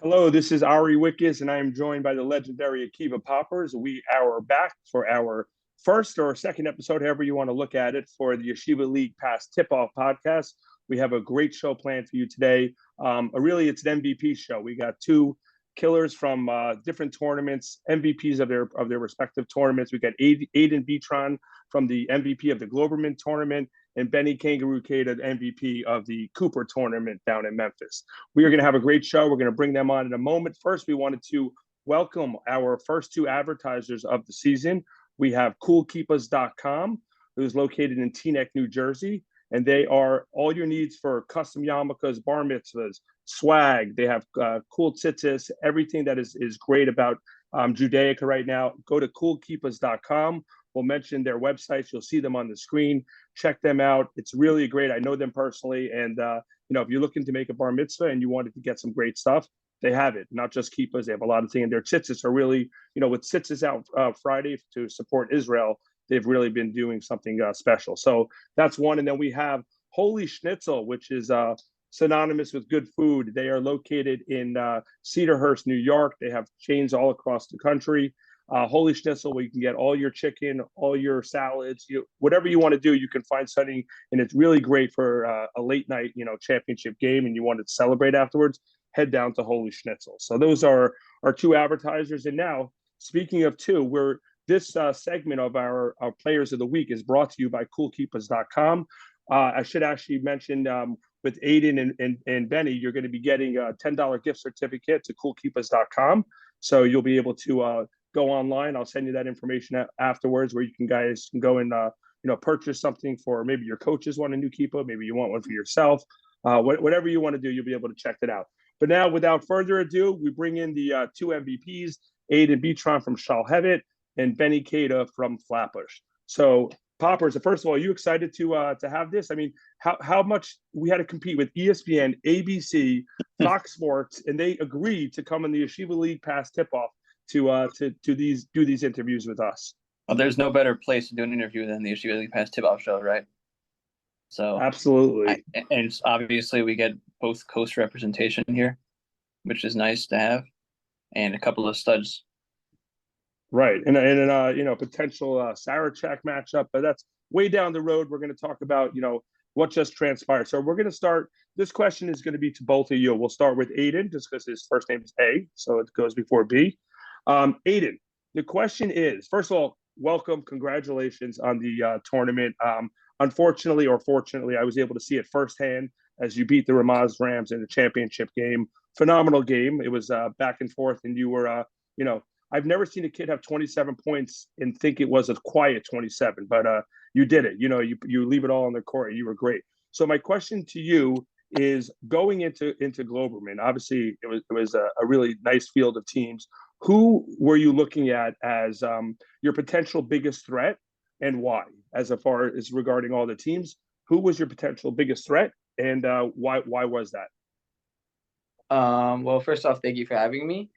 Hello, this is Ari Wickes, and I am joined by the legendary Akiva Poppers. We are back for our first or second episode, however you want to look at it, for the Yeshiva League Pass Tip-Off podcast. We have a great show planned for you today. It's an MVP show. We got two killers from different tournaments, MVPs of their respective tournaments. We got Aiden Bitron from the MVP of the Globerman tournament, and Benny Kangaroo Kata, the MVP of the Cooper tournament down in Memphis. We are going to have a great show. We're going to bring them on in a moment. First, we wanted to welcome our first two advertisers of the season. We have coolkeepers.com, who's located in Teaneck, New Jersey, and they are all your needs for custom yarmulkes, bar mitzvahs, swag. They have cool tzitzis, everything that is great about Judaica right now. Go to coolkeepers.com. We'll mention their websites. You'll see them on the screen. Check them out. It's really great. I know them personally. And, if you're looking to make a bar mitzvah and you wanted to get some great stuff, they have it. Not just kippahs. They have a lot of things. And their tzitzis are really, with tzitzis out Friday to support Israel, they've really been doing something special. So that's one. And then we have Holy Schnitzel, which is synonymous with good food. They are located in Cedarhurst, New York. They have chains all across the country. Holy Schnitzel, where you can get all your chicken, all your salads, whatever you want to do, you can find something, and it's really great for a late night, championship game, and you want to celebrate afterwards. Head down to Holy Schnitzel. So those are our two advertisers. And now, speaking of two, this segment of our Players of the Week is brought to you by CoolKeepers.com. I should actually mention with Aiden and Benny, you're going to be getting a $10 gift certificate to CoolKeepers.com. So you'll be able to go online. I'll send you that information afterwards, where you guys can go and purchase something for maybe your coaches want a new kippah, maybe you want one for yourself. Whatever you want to do, you'll be able to check it out. But now, without further ado, we bring in the two MVPs, Aiden Bitron from Shalhevet and Benny Kata from Flatbush. So, Poppers, first of all, are you excited to have this? I mean, how much we had to compete with ESPN, ABC, Fox Sports, and they agreed to come in the Yeshiva League Pass tip-off to do these interviews with us. Well, there's no better place to do an interview than the Yeshiva League Pass tip-off show, right? So absolutely, and obviously we get both coast representation here, which is nice to have, and a couple of studs. Right, and potential Sarachek matchup, but that's way down the road. We're going to talk about what just transpired. So we're going to start. This question is going to be to both of you. We'll start with Aiden, just because his first name is A, so it goes before B. Aiden, the question is, first of all, welcome, congratulations on the tournament. Unfortunately or fortunately, I was able to see it firsthand as you beat the Ramaz Rams in the championship game. Phenomenal game. It was back and forth, and you were, I've never seen a kid have 27 points and think it was a quiet 27, but you did it. You leave it all on the court. You were great. So my question to you is, going into Globerman, obviously it was a really nice field of teams. Who were you looking at as your potential biggest threat, and why? As far as regarding all the teams, who was your potential biggest threat, and why was that? Well, first off, thank you for having me.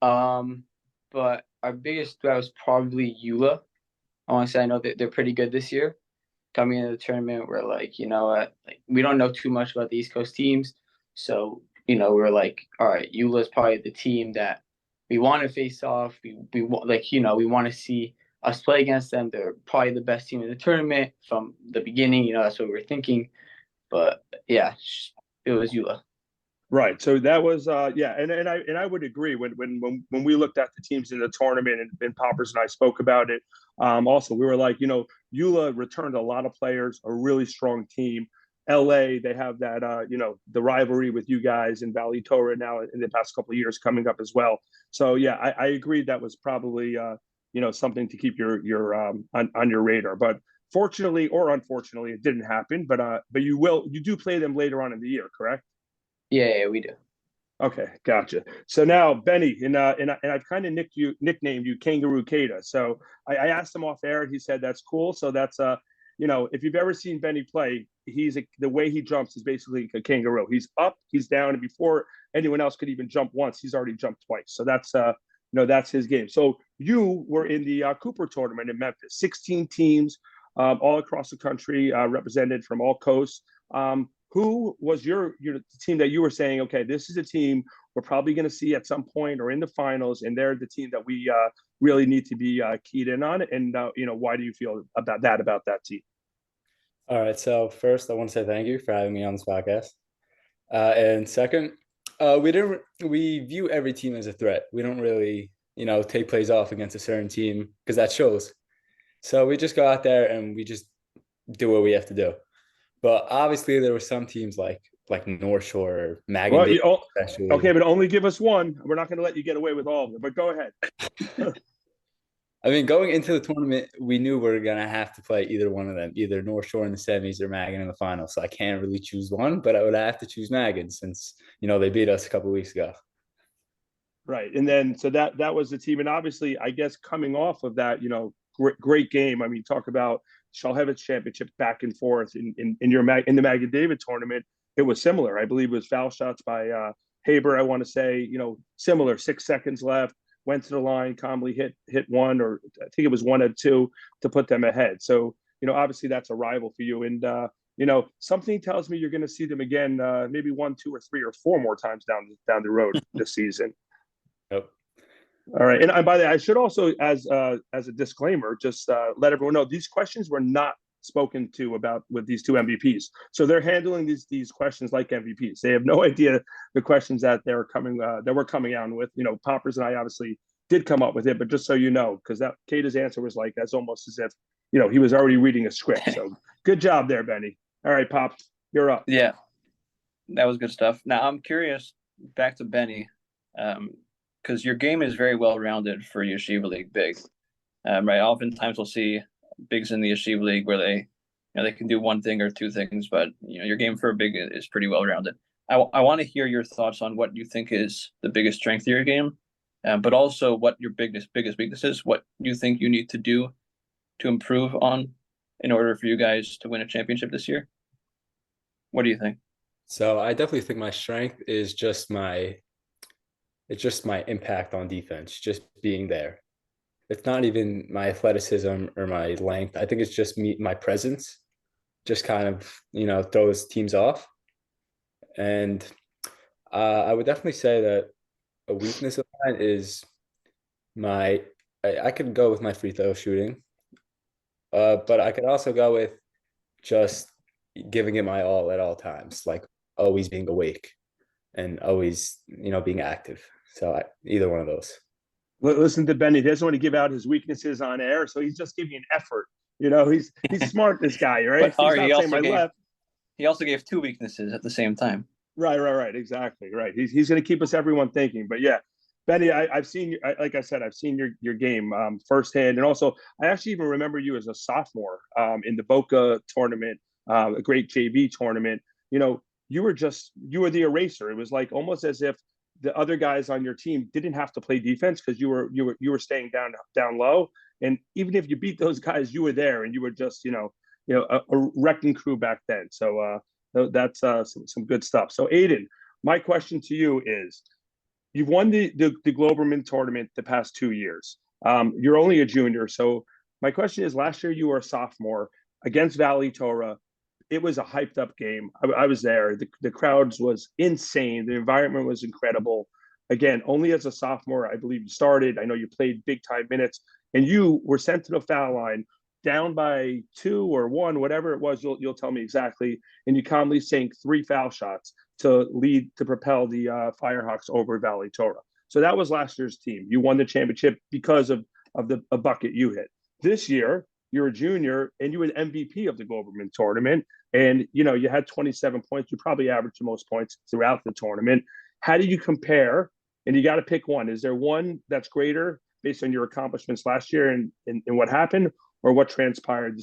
But our biggest threat was probably EULA. I want to say I know that they're pretty good this year. Coming into the tournament, we're like, we don't know too much about the East Coast teams. So, we're like, all right, EULA is probably the team that we want to face off. We want to see us play against them. They're probably the best team in the tournament from the beginning. That's what we were thinking. But yeah, it was EULA. Right. So that was and I would agree when we looked at the teams in the tournament, and Poppers and I spoke about it. Also, we were like, EULA returned a lot of players, a really strong team. LA, they have that the rivalry with you guys in Valley Torah now in the past couple of years coming up as well. So yeah, I agreed that was probably something to keep your on your radar. But fortunately or unfortunately, it didn't happen. But you do play them later on in the year, correct? Yeah, we do. Okay, gotcha. So now, Benny, and I've kind of nicknamed you Kangaroo Kata. So I asked him off air, and he said that's cool. So that's if you've ever seen Benny play, the way he jumps is basically a kangaroo. He's up, he's down, and before anyone else could even jump once, he's already jumped twice. So that's his game. So you were in the Cooper tournament in Memphis, 16 teams all across the country, represented from all coasts. who was your team that you were saying, okay, this is a team we're probably going to see at some point or in the finals, and they're the team that we really need to be keyed in on? And why do you feel about that team? All right. So first, I want to say thank you for having me on this podcast. And second, we view every team as a threat. We don't really, take plays off against a certain team because that shows. So we just go out there and we just do what we have to do. But obviously, there were some teams like North Shore or Mag and especially. Okay, but only give us one. We're not going to let you get away with all of them. But go ahead. I mean, going into the tournament, we knew we were going to have to play either one of them, either North Shore in the semis or Magan in the final. So I can't really choose one, but I would have to choose Magan since, they beat us a couple of weeks ago. Right. And then, so that was the team. And obviously, I guess coming off of that, great game. I mean, talk about Shalhevitt's championship back and forth in the Mag and David tournament. It was similar. I believe it was foul shots by Haber. I want to say, similar, 6 seconds left. Went to the line, calmly hit one, or I think it was one at two to put them ahead. So, obviously that's a rival for you. And, something tells me you're going to see them again, maybe 1, 2, or 3, or 4 more times down the road this season. Yep. All right. And by the way, I should also, as a disclaimer, just let everyone know these questions were not spoken to about with these two MVPs. So they're handling these questions like MVPs. They have no idea the questions that we're coming out with. Poppers and I obviously did come up with it, but just so you know, because that Kata's answer was like as almost as if he was already reading a script. So good job there, Benny. All right, Pop, you're up. Yeah, that was good stuff. Now I'm curious, back to Benny, because your game is very well rounded for Yeshiva League big. Right, oftentimes we'll see bigs in the Yeshiva League where they can do one thing or two things, but your game for a big is pretty well rounded. I want to hear your thoughts on what you think is the biggest strength of your game, but also what your biggest weakness is. What you think you need to do to improve on in order for you guys to win a championship this year. What do you think? So I definitely think my strength is just my impact on defense, just being there. It's not even my athleticism or my length. I think it's just my presence, just kind of, throws teams off. And I would definitely say that a weakness of mine is I could go with my free throw shooting, but I could also go with just giving it my all at all times, like always being awake and always, being active. So either one of those. Listen to Benny. He doesn't want to give out his weaknesses on air, so he's just giving an effort. He's smart, this guy, right? He also gave 2 weaknesses at the same time. Right. Exactly. Right. He's going to keep everyone thinking. But yeah, Benny, I've seen, like I said, I've seen your game firsthand, and also I actually even remember you as a sophomore in the Boca tournament, a great JV tournament. You were the eraser. It was like almost as if the other guys on your team didn't have to play defense because you were staying down low, and even if you beat those guys, you were there, and you were just a wrecking crew back then. So that's some good stuff. So Aiden, my question to you is: you've won the Globerman tournament the past 2 years. You're only a junior, so my question is: last year you were a sophomore against Valley Torah. It was a hyped up game. I was there. The crowds was insane. The environment was incredible. Again, only as a sophomore, I believe you started. I know you played big time minutes, and you were sent to the foul line down by 2 or 1, whatever it was. You'll tell me exactly. And you calmly sank 3 foul shots to propel the Firehawks over Valley Torah. So that was last year's team. You won the championship because of a bucket you hit. This year, you're a junior and you were the MVP of the Globerman tournament. And, you had 27 points. You probably averaged the most points throughout the tournament. How do you compare? And you got to pick one. Is there one that's greater based on your accomplishments last year and what happened, or what transpired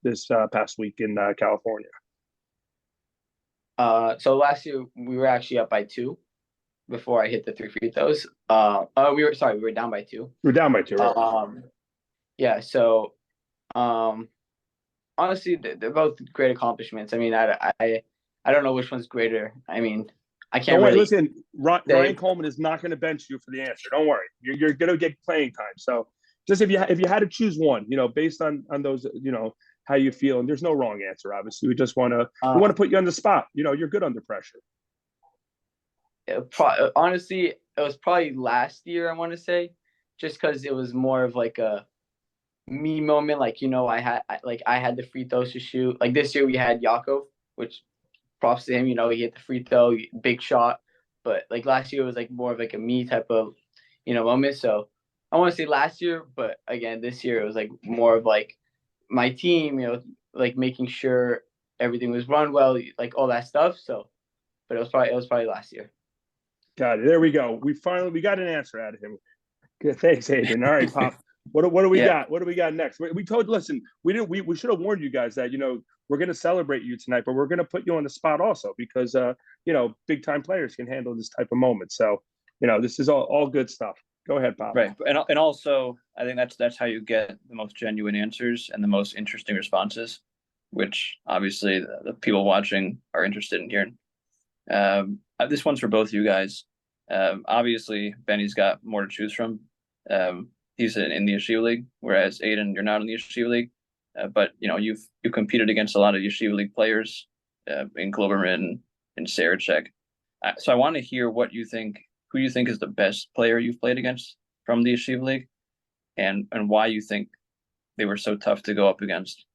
this past week in California? So last year we were actually up by 2 before I hit the 3 free throws. We were down by 2. We're down by 2. Right? Yeah. So, honestly, they're both great accomplishments. I mean, I don't know which one's greater. I mean, I can't. Don't worry. Really Listen, Ryan Coleman is not going to bench you for the answer. Don't worry. You're going to get playing time. So just if you had to choose one, based on those, how you feel. And there's no wrong answer, obviously. We just want to put you on the spot. You're good under pressure. Honestly, it was probably last year, I want to say, just because it was more of like a me moment. Like, I had the free throws to shoot. Like this year we had Yakov, which props to him. He hit the free throw, big shot. But like last year it was like more of like a me type of, moment. So I want to say last year, but again, this year it was like more of like my team, like making sure everything was run well, like all that stuff. So, but it was probably last year. Got it. There we go. We got an answer out of him. Good. Thanks, Hayden. All right, Pop. What do we got? What do we got next? Listen, we should have warned you guys that, we're going to celebrate you tonight, but we're going to put you on the spot also because, big time players can handle this type of moment. So, this is all good stuff. Go ahead, Pop. Right. And also I think that's how you get the most genuine answers and the most interesting responses, which obviously the people watching are interested in hearing. This one's for both of you guys. Obviously Benny's got more to choose from. He's in the Yeshiva League, whereas Aiden, you're not in the Yeshiva League. But you've competed against a lot of Yeshiva League players, in Globerman and Sarachek. So I want to hear who you think is the best player you've played against from the Yeshiva League, and why you think they were so tough to go up against.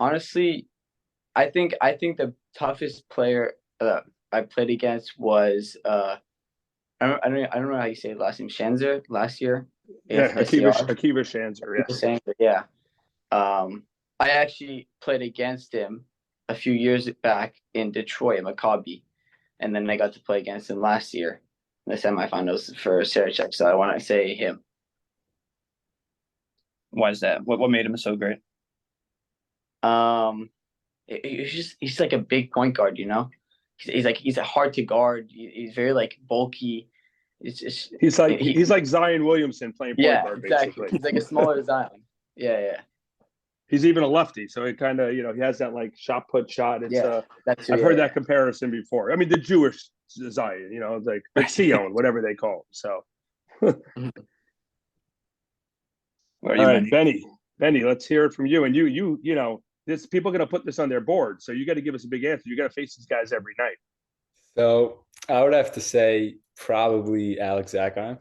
Honestly, I think the toughest player I played against was I don't know how you say it last name, Shanzer last year. Yeah, Akiva Shanzer. Yeah. I actually played against him a few years back in Detroit, Maccabi, and then I got to play against him last year in the semifinals for Sarachek. So I want to say him. Why is that? What made him so great? He's like a big point guard, He's hard to guard. He's very like bulky. It's just he's like Zion Williamson playing point guard, exactly. basically. He's like a smaller Zion. Yeah. He's even a lefty, so it kind of he has that like shot put shot. It's I've heard that comparison before. I mean, the Jewish Zion, like Sion, whatever they call him. So, All right, Benny, let's hear it from you. And this people are going to put this on their board, so you got to give us a big answer. You got to face these guys every night. So I would have to say probably Alex Zakheim.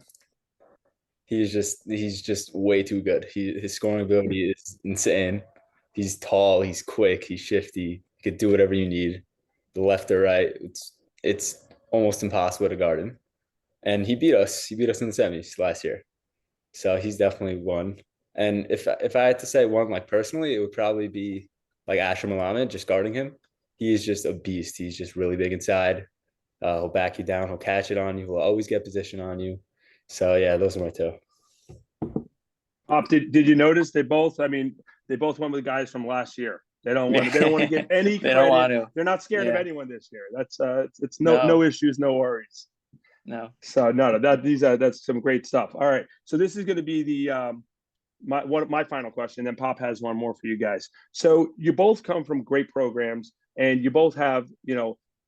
He's just way too good. His scoring ability is insane. He's tall, he's quick, he's shifty. He could do whatever you need, the left or right. It's almost impossible to guard him. And he beat us. He beat us in the semis last year. So he's definitely one. And if I had to say one, like personally, it would probably be like Asher Malamed, just guarding him. He is just a beast. He's just really big inside. He'll back you down. He'll catch it on you. He'll always get position on you. So yeah, those are my two. Did you notice they both went with guys from last year. They don't want to give any credit. They don't want to. They're not scared of anyone this year. That's it's no issues, no worries. No. So that's some great stuff. All right. So this is going to be the my final question. Then Pop has one more for you guys. So you both come from great programs, and you both have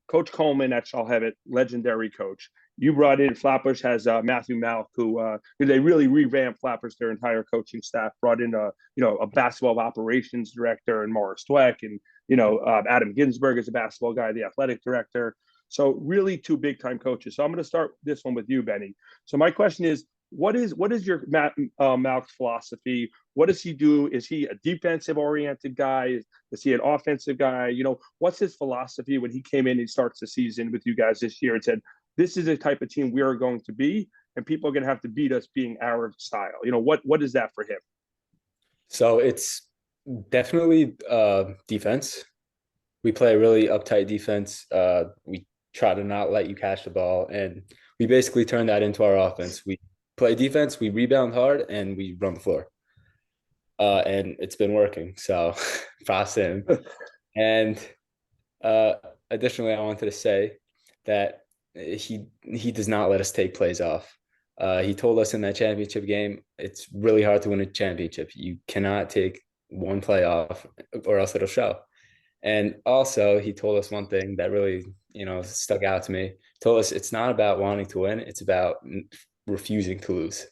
Coach Coleman at Shalhevet, legendary coach. You brought in Flatbush has Matthew Malk, who they really revamped Flatbush, their entire coaching staff. Brought in a basketball operations director and Morris Dweck, and Adam Ginsberg is a basketball guy, the athletic director. So really two big time coaches. So I'm going to start this one with you, Benny. So my question is, what is your Malk's philosophy? What does he do? Is he a defensive oriented guy? Is he an offensive guy? What's his philosophy when he came in and starts the season with you guys this year and said, this is the type of team we are going to be, and people are going to have to beat us being our style. What is that for him? So it's definitely defense. We play a really uptight defense. We try to not let you catch the ball, and we basically turn that into our offense. We play defense, we rebound hard, and we run the floor. And it's been working. So props to him. And additionally, I wanted to say that he does not let us take plays off. He told us in that championship game, it's really hard to win a championship. You cannot take one play off or else it'll show. And also he told us one thing that really, stuck out to me. He told us it's not about wanting to win. It's about refusing to lose.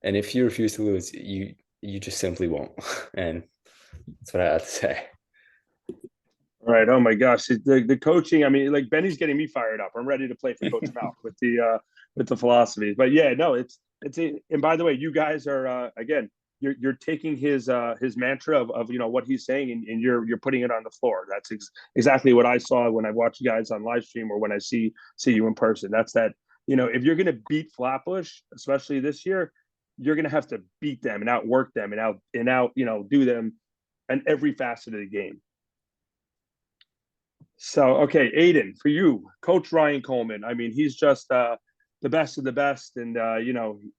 And if you refuse to lose, you just simply won't. And that's what I have to say. All right. Oh my gosh, the coaching. I mean, like Benny's getting me fired up. I'm ready to play for Coach Malk with the philosophies. But yeah, no, and by the way, you guys are again, you're taking his mantra of what he's saying, and you're putting it on the floor. That's exactly what I saw when I watch you guys on live stream or when I see you in person. That's that. If you're going to beat Flatbush, especially this year, you're going to have to beat them and outwork them and out do them in every facet of the game. So, okay, Aiden, for you, Coach Ryan Coleman. I mean, he's just the best of the best, and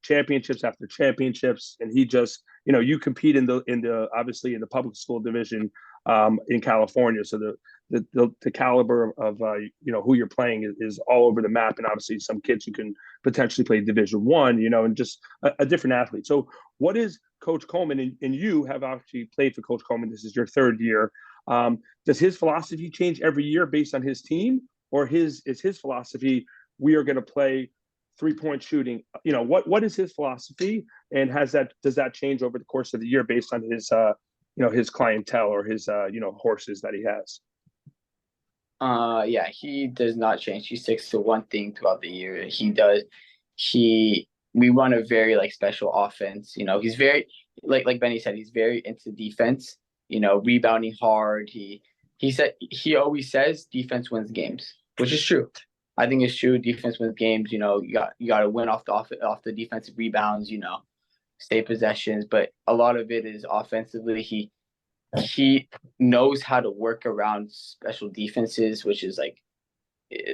championships after championships, and he just, you compete in the obviously in the public school division in California. So the caliber of who you're playing is all over the map, and obviously some kids who can potentially play Division I, and just a different athlete. So, what is Coach Coleman, and you have actually played for Coach Coleman. This is your third year. Does his philosophy change every year based on his team, or is his philosophy we are going to play 3-point shooting? What is his philosophy, and does that change over the course of the year based on his his clientele or his horses that he has? Yeah, he does not change. He sticks to one thing throughout the year. We run a very special offense. He's very like Benny said, he's very into defense. Rebounding hard. He always says defense wins games, which is true. I think it's true. Defense wins games. You got to win off the defensive rebounds. Stay possessions, but a lot of it is offensively. He knows how to work around special defenses, which is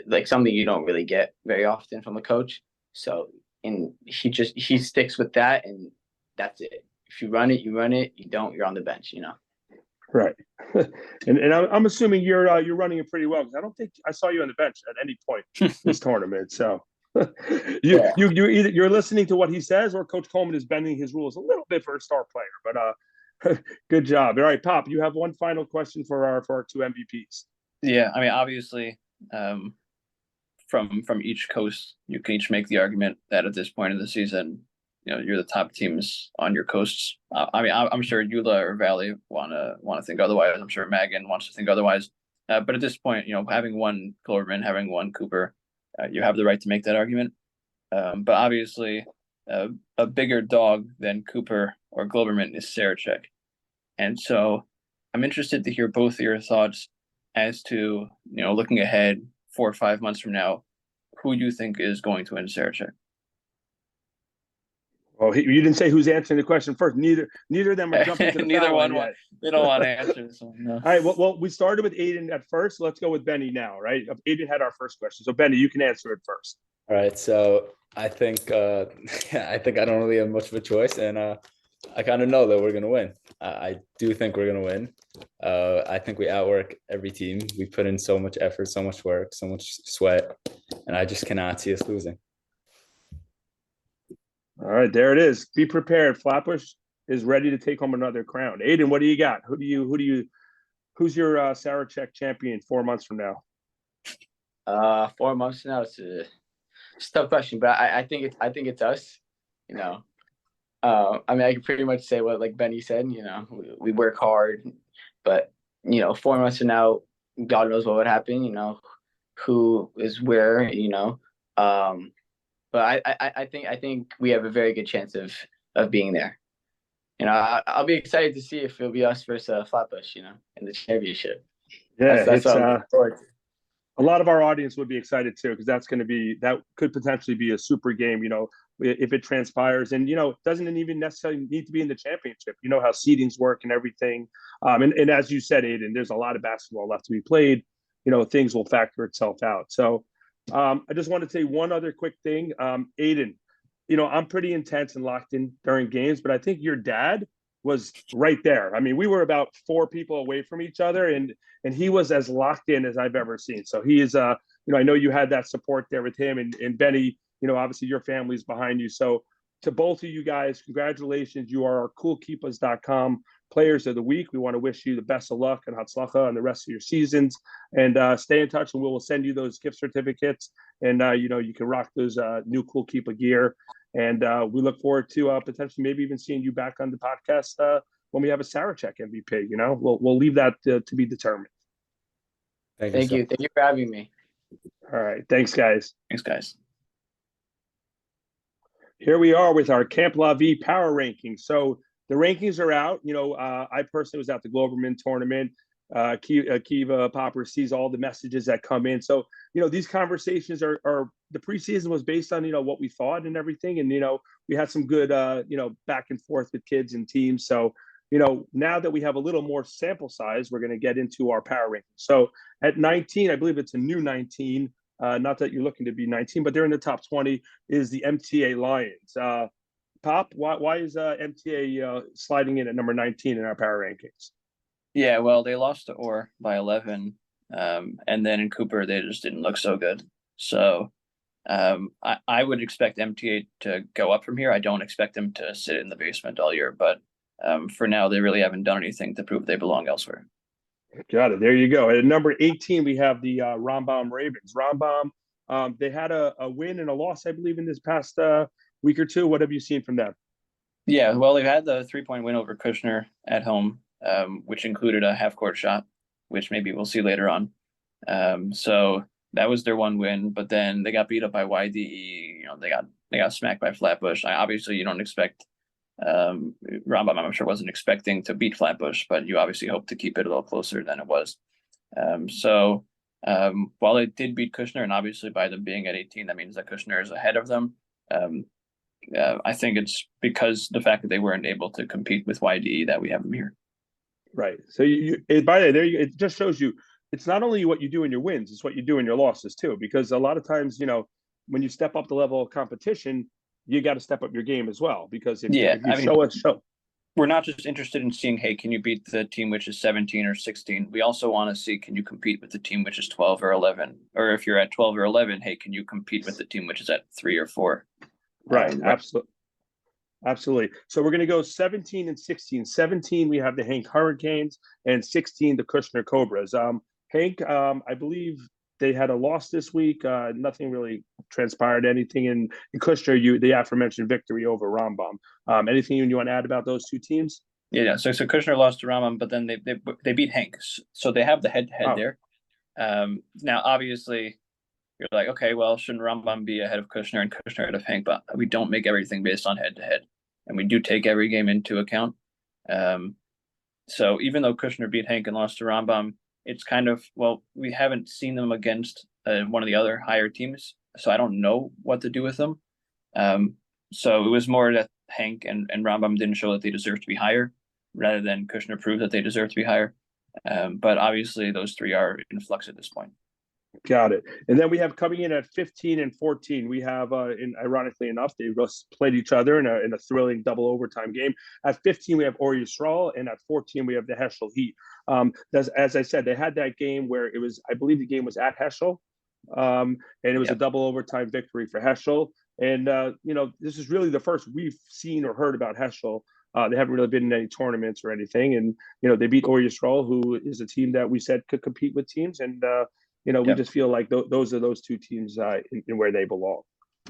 like something you don't really get very often from a coach. So, and he sticks with that, and that's it. If you run it, you run it. You don't, you're on the bench. Right. and I'm assuming you're running it pretty well, because I don't think I saw you on the bench at any point this tournament. So you're listening to what he says, or Coach Coleman is bending his rules a little bit for a star player. But good job. All right, Pop, you have one final question for our two MVPs. Yeah, I mean, obviously, from each coast, you can each make the argument that at this point in the season, you're the top teams on your coasts. I mean, I'm sure Eula or Valley want to think otherwise. I'm sure Magan wants to think otherwise. But at this point, having one Glorman, having one Cooper, you have the right to make that argument. But obviously, a bigger dog than Cooper or Globerman is Sarachek. And so I'm interested to hear both of your thoughts as to, looking ahead 4 or 5 months from now, who you think is going to win Sarachek. Well, you didn't say who's answering the question first. Neither of them are jumping to the Neither one yet. They don't want to answer this one. No. All right. Well, we started with Aiden at first. Let's go with Benny now, right? Aiden had our first question. So, Benny, you can answer it first. All right. So I think I don't really have much of a choice, and I kind of know that we're going to win. I do think we're going to win. I think we outwork every team. We put in so much effort, so much work, so much sweat, and I just cannot see us losing. All right, there it is. Be prepared. Flatbush is ready to take home another crown. Aiden, what do you got? Who's your Sarachek champion 4 months from now? 4 months from now, it's a tough question, but I think it's us. I mean, I can pretty much say what like Benny said. We work hard, but 4 months from now, God knows what would happen. Who is where. But I think we have a very good chance of being there. I'll be excited to see if it'll be us versus Flatbush, in the championship. Yeah, that's what I'm looking forward to. A lot of our audience would be excited too, because that could potentially be a super game, if it transpires. And, it doesn't even necessarily need to be in the championship. You know how seedings work and everything. And as you said, Aiden, there's a lot of basketball left to be played. Things will factor itself out. So I just want to say one other quick thing. Aiden, I'm pretty intense and locked in during games, but I think your dad was right there. I mean, we were about 4 people away from each other, and he was as locked in as I've ever seen. So he is, I know you had that support there with him, and Benny, obviously your family's behind you. So to both of you guys, congratulations. You are our coolkeepers.com players of the week. We want to wish you the best of luck and hatzlacha on the rest of your seasons. And stay in touch, and we will send you those gift certificates. And you can rock those new cool Keepa gear. And we look forward to potentially maybe even seeing you back on the podcast when we have a Sarachek MVP. We'll leave that to be determined. Thank you. Thank you for having me. All right. Thanks, guys. Thanks, guys. Here we are with our Camp La Vie power rankings. So the rankings are out. I personally was at the Gloverman tournament. Kiva Popper sees all the messages that come in. So, these conversations are the preseason was based on, what we thought and everything. And, we had some good, back and forth with kids and teams. So, now that we have a little more sample size, we're going to get into our power rankings. So at 19, I believe it's a new 19, not that you're looking to be 19, but they're in the top 20, is the MTA Lions. Pop, why is MTA sliding in at number 19 in our power rankings? Yeah, well, they lost to Orr by 11, and then in Cooper they just didn't look so good. So I would expect MTA to go up from here. I don't expect them to sit in the basement all year, but for now they really haven't done anything to prove they belong elsewhere. Got it. There you go. At number 18, we have the Rambam Ravens. Rambam, they had a win and a loss, I believe, in this past week or two. What have you seen from them? Yeah, well, they've had the 3-point win over Kushner at home, which included a half-court shot, which maybe we'll see later on. So that was their one win, but then they got beat up by YDE. They got smacked by Flatbush. Obviously, you don't expect Rambam, I'm sure, wasn't expecting to beat Flatbush, but you obviously hope to keep it a little closer than it was. While they did beat Kushner, and obviously by them being at 18, that means that Kushner is ahead of them. I think it's because the fact that they weren't able to compete with YDE that we have them here. Right. So by the way, it just shows you it's not only what you do in your wins, it's what you do in your losses too. Because a lot of times, when you step up the level of competition, you got to step up your game as well. Because if you show. We're not just interested in seeing, hey, can you beat the team which is 17 or 16? We also want to see, can you compete with the team which is 12 or 11? Or if you're at 12 or 11, hey, can you compete with the team which is at 3 or 4? Right. Absolutely. So we're going to go 17 and 16. 17, we have the Hank Hurricanes, and 16, the Kushner Cobras. Hank, I believe they had a loss this week. Nothing really transpired. Anything in Kushner, the aforementioned victory over Rambam. Anything you want to add about those two teams? Yeah. So Kushner lost to Rambam, but then they beat Hank. So they have the head-to-head there. Now, obviously, you're like, okay, well, shouldn't Rambam be ahead of Kushner and Kushner ahead of Hank? But we don't make everything based on head-to-head. And we do take every game into account. So even though Kushner beat Hank and lost to Rambam, it's kind of, well, we haven't seen them against one of the other higher teams, so I don't know what to do with them. So it was more that Hank and Rambam didn't show that they deserve to be higher, rather than Kushner proved that they deserve to be higher. But obviously those three are in flux at this point. Got it. And then we have coming in at 15 and 14, we have, ironically enough, they just played each other in a thrilling double overtime game. At 15, we have Or Yisrael, and at 14, we have the Heschel Heat. As I said, they had that game where it was, I believe the game was at Heschel, and it was a double overtime victory for Heschel. And, this is really the first we've seen or heard about Heschel. They haven't really been in any tournaments or anything. And, they beat Or Yisrael, who is a team that we said could compete with teams. And, we just feel like those are those two teams in where they belong.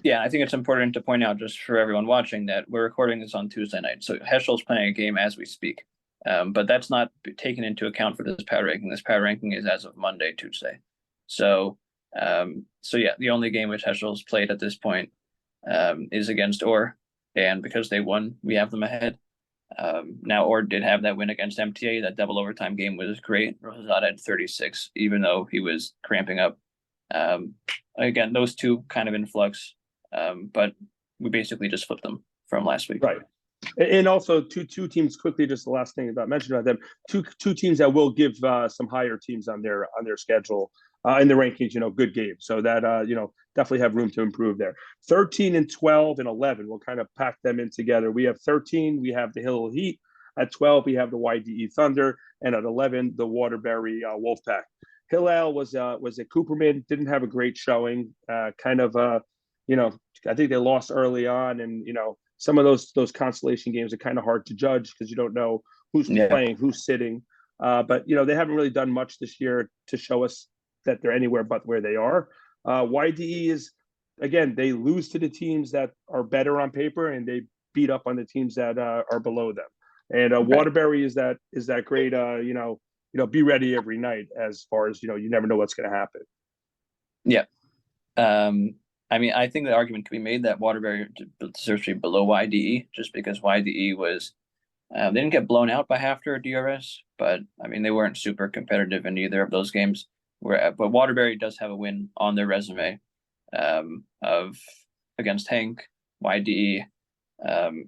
Yeah, I think it's important to point out, just for everyone watching, that we're recording this on Tuesday night. So Heschel's playing a game as we speak. But that's not taken into account for this power ranking. This power ranking is as of Monday, Tuesday. So yeah, the only game which Heschel's played at this point is against Orr. And because they won, we have them ahead. Now, Orr did have that win against MTA. That double overtime game was great. Rosada had 36, even though he was cramping up. Again, those two kind of in flux, but we basically just flipped them from last week. Right. And also two teams quickly, just the last thing about mentioning about them, two teams that will give some higher teams on their schedule in the rankings, good games. So that, definitely have room to improve there. 13 and 12 and 11, we'll kind of pack them in together. We have 13, we have the Hillel Heat. At 12, we have the YDE Thunder. And at 11, the Waterbury Wolfpack. Hillel was at Cooperman, didn't have a great showing. I think they lost early on. And, some of those consolation games are kind of hard to judge because you don't know who's Yeah. playing, who's sitting. But they haven't really done much this year to show us that they're anywhere but where they are. YDE is, again, they lose to the teams that are better on paper, and they beat up on the teams that are below them. And Waterbury is that great, be ready every night, as far as, you never know what's going to happen. Yeah. I mean, I think the argument can be made that Waterbury deserves to be below YDE, just because YDE was, they didn't get blown out by half their DRS, but I mean, they weren't super competitive in either of those games. But Waterbury does have a win on their resume, of against Hank. YDE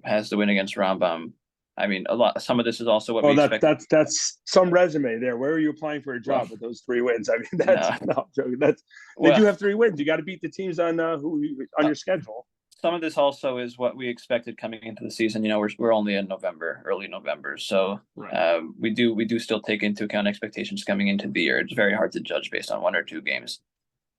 has the win against Rambam. I mean, some of this is also what we expect. That's some resume there. Where are you applying for a job with those 3 wins? I mean, that's no joking. They do have 3 wins. You got to beat the teams on your schedule. Some of this also is what we expected coming into the season. We're only in November, early November, so right. We do still take into account expectations coming into the year. It's very hard to judge based on 1 or 2 games.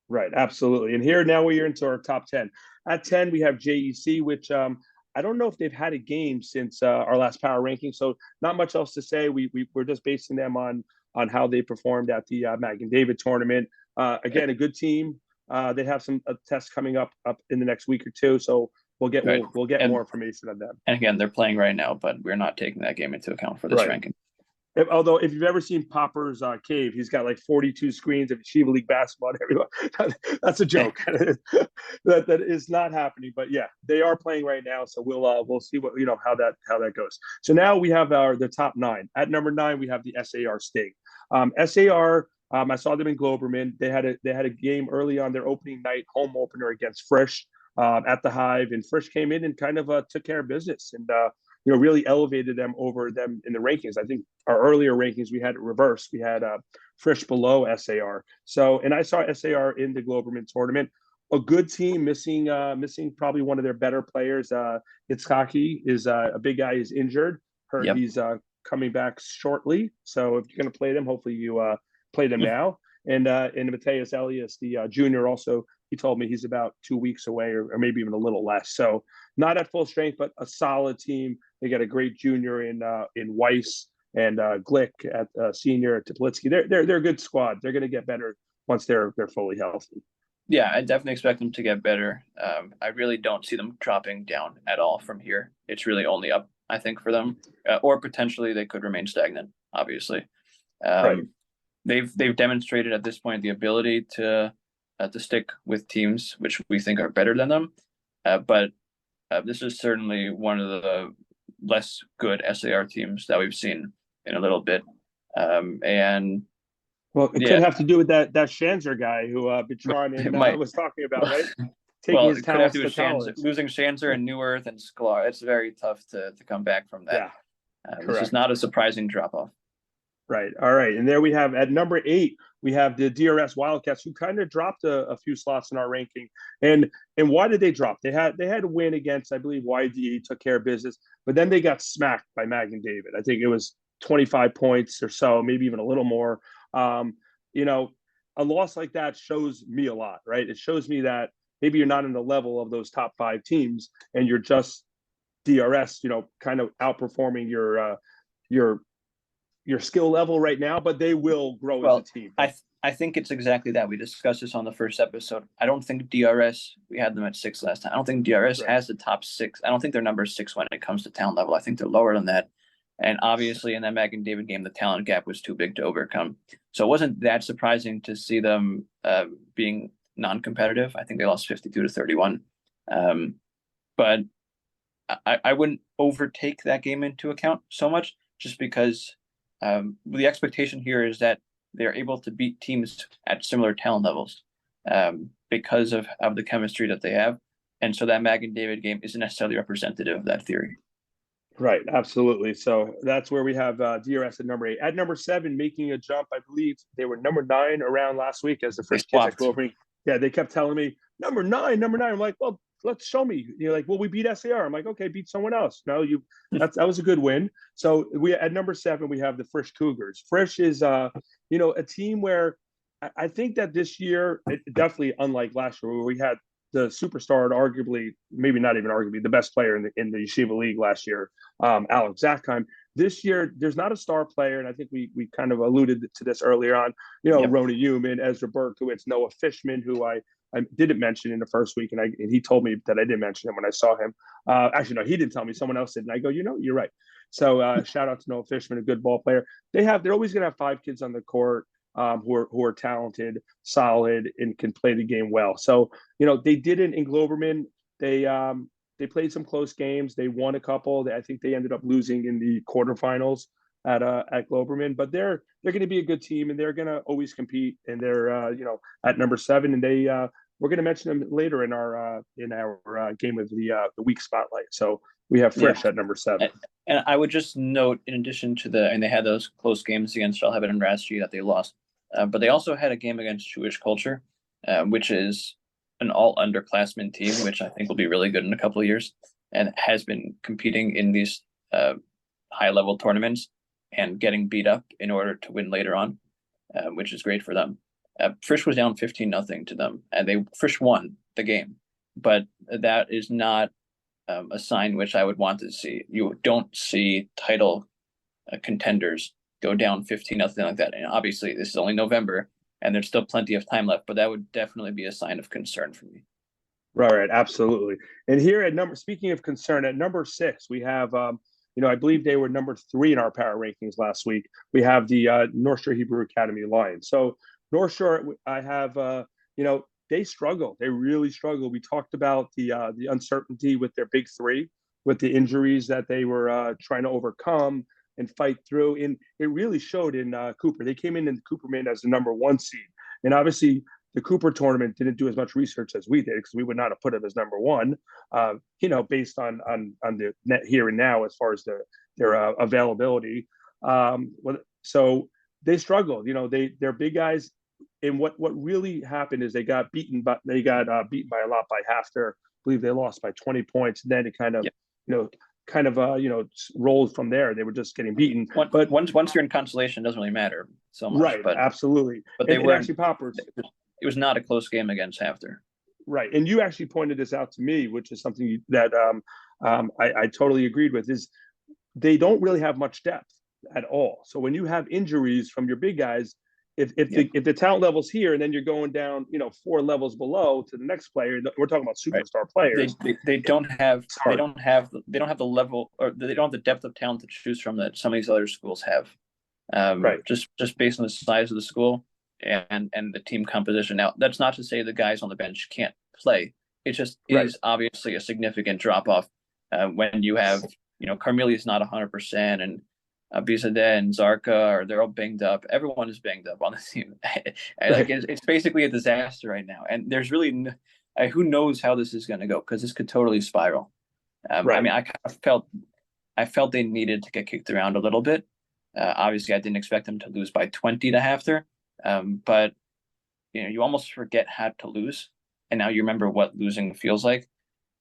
Right, absolutely. And here now we're into our top 10. At 10, we have JEC, which I don't know if they've had a game since our last power ranking, so not much else to say. We're just basing them on how they performed at the Mag and David tournament. Again, a good team. They have some tests coming up in the next week or 2, so we'll get more information on them. And again, they're playing right now, but we're not taking that game into account for this ranking. Although, if you've ever seen Popper's cave, he's got like 42 screens of Yeshiva League basketball and everyone. That's a joke. that is not happening. But yeah, they are playing right now, so we'll see what how that goes. So now we have the top 9. At number 9, we have the SAR Sting. SAR. I saw them in Globerman. They had a game early on their opening night home opener against Frisch at the Hive, and Frisch came in and kind of took care of business and really elevated them over them in the rankings. I think our earlier rankings we had it reversed. We had Frisch below SAR. So, and I saw SAR in the Globerman tournament. A good team, missing probably one of their better players. Itzhaki is a big guy. He's injured. Heard he's coming back shortly. So if you're going to play them, hopefully you play them now. And Mateus Elias, the junior, also, he told me he's about 2 weeks away, or maybe even a little less. So not at full strength, but a solid team. They got a great junior in Weiss and Glick at senior, Teplitsky. They're a good squad. They're going to get better once they're fully healthy. Yeah, I definitely expect them to get better. I really don't see them dropping down at all from here. It's really only up, I think, for them, or potentially they could remain stagnant. Obviously, right. They've demonstrated at this point the ability to stick with teams which we think are better than them, but this is certainly one of the less good SAR teams that we've seen in a little bit. And well, it could have to do with that Shanzer guy who Bitron was talking about, right? Taking his talents to college. Losing Shanzer and Neuwirth and Sklar. It's very tough to come back from that. Yeah, this is not a surprising drop off. Right. All right. And there we have at number 8, we have the DRS Wildcats, who kind of dropped a few slots in our ranking. And why did they drop? They had a win against, I believe, YDE, took care of business, but then they got smacked by Mag and David. I think it was 25 points or so, maybe even a little more. A loss like that shows me a lot, right? It shows me that maybe you're not in the level of those top 5 teams, and you're just DRS, kind of outperforming your skill level right now, but they will grow as a team. I think it's exactly that. We discussed this on the first episode. I don't think DRS, we had them at 6 last time. I don't think DRS has the top 6. I don't think they're number 6 when it comes to talent level. I think they're lower than that. And obviously in that Mag and David game, the talent gap was too big to overcome. So it wasn't that surprising to see them being non-competitive. I think they lost 52-31. But I wouldn't overtake that game into account so much, just because the expectation here is that they're able to beat teams at similar talent levels because of the chemistry that they have. And so that Mag and David game isn't necessarily representative of that theory. Right, absolutely. So that's where we have DRS at number 8. At number 7, making a jump, I believe they were number 9 around last week as the first kids at Glover. Yeah, they kept telling me, number 9. I'm like, well, let's show me. You're like, well, we beat SAR. I'm like, okay, beat someone else. No, that was a good win. So we at number 7, we have the Frisch Cougars. Frisch is a team where I think that this year, definitely unlike last year, where we had the superstar, arguably, maybe not even arguably, the best player in the Yeshiva League last year, Alex Zachheim. this year there's not a star player, and I think we kind of alluded to this earlier on. Yep. Rona Human, Ezra Berkowitz, Noah Fishman, who I didn't mention in the first week, and he told me that I didn't mention him when I saw him. Actually, no, he didn't tell me. Someone else did, and I go, you're right. So shout out to Noah Fishman, a good ball player. They're always going to have 5 kids on the court who are talented, solid, and can play the game well. So they did it in Globerman. They played some close games. They won a couple. I think they ended up losing in the quarterfinals at Globerman, but they're going to be a good team, and they're going to always compete. And they're at number 7, and we're going to mention them later in our game of the week spotlight. So we have Frisch at number 7. And I would just note, in addition to and they had those close games against Shalhevet and Raschi that they lost, but they also had a game against Jewish Culture, which is an all underclassmen team, which I think will be really good in a couple of years, and has been competing in these high level tournaments and getting beat up in order to win later on, which is great for them. Frisch was down 15-0 to them, and Frisch won the game, but that is not a sign which I would want to see. You don't see title contenders go down 15-0 like that. And obviously, this is only November, and there's still plenty of time left, but that would definitely be a sign of concern for me. Right, absolutely. And here speaking of concern, at number 6, we have, I believe they were number 3 in our power rankings last week. We have the North Shore Hebrew Academy Lions. So North Shore, I have, they struggle. They really struggle. We talked about the uncertainty with their big 3, with the injuries that they were trying to overcome and fight through. And it really showed in Cooper. They came in Cooperman as the number 1 seed. And obviously, the Cooper tournament didn't do as much research as we did, because we would not have put it as number 1, based on the net here and now as far as their availability. So they struggled. They're big guys. And what really happened is they got beaten by a lot by Hafter. I believe they lost by 20 points. And then it kind of rolled from there. They were just getting beaten. But once you're in consolation, it doesn't really matter so much. Right, absolutely. But they were actually Poppers. It was not a close game against Hafter. Right, and you actually pointed this out to me, which is something that I totally agreed with. Is they don't really have much depth at all. So when you have injuries from your big guys, if the talent level's here, and then you're going down, 4 levels below to the next player, we're talking about superstar players. They don't have the level, or they don't have the depth of talent to choose from that some of these other schools have. Right. Just based on the size of the school and the team composition. Now, that's not to say the guys on the bench can't play. It just is obviously a significant drop off when you have, Carmelia's not 100%, and Bizadeh and Zarka, they're all banged up. Everyone is banged up on the team. It's basically a disaster right now. And there's really who knows how this is going to go, because this could totally spiral. I mean, I felt they needed to get kicked around a little bit. Obviously, I didn't expect them to lose by 20 to Hafter, but you almost forget how to lose, and now you remember what losing feels like.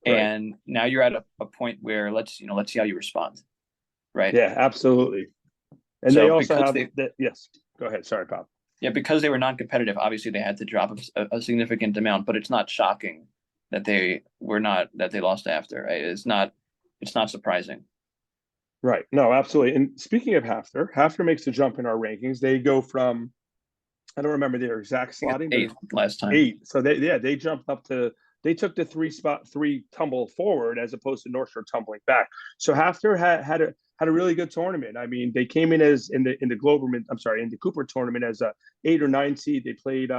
Right. And now you're at a point where let's see how you respond. Right. Yeah, absolutely. And so they also have yes. Go ahead. Sorry, Pop. Yeah, because they were non-competitive, obviously they had to drop a significant amount, but it's not shocking that they lost after. Right? It's not surprising. Right. No, absolutely. And speaking of Hafter makes the jump in our rankings. They go from, I don't remember their exact slotting, 8 last time. 8. So they jumped up to. They took the 3 tumble forward as opposed to North Shore tumbling back. So Hafter had a really good tournament. I mean, they came in as in the Cooper tournament as a 8 or 9 seed. They played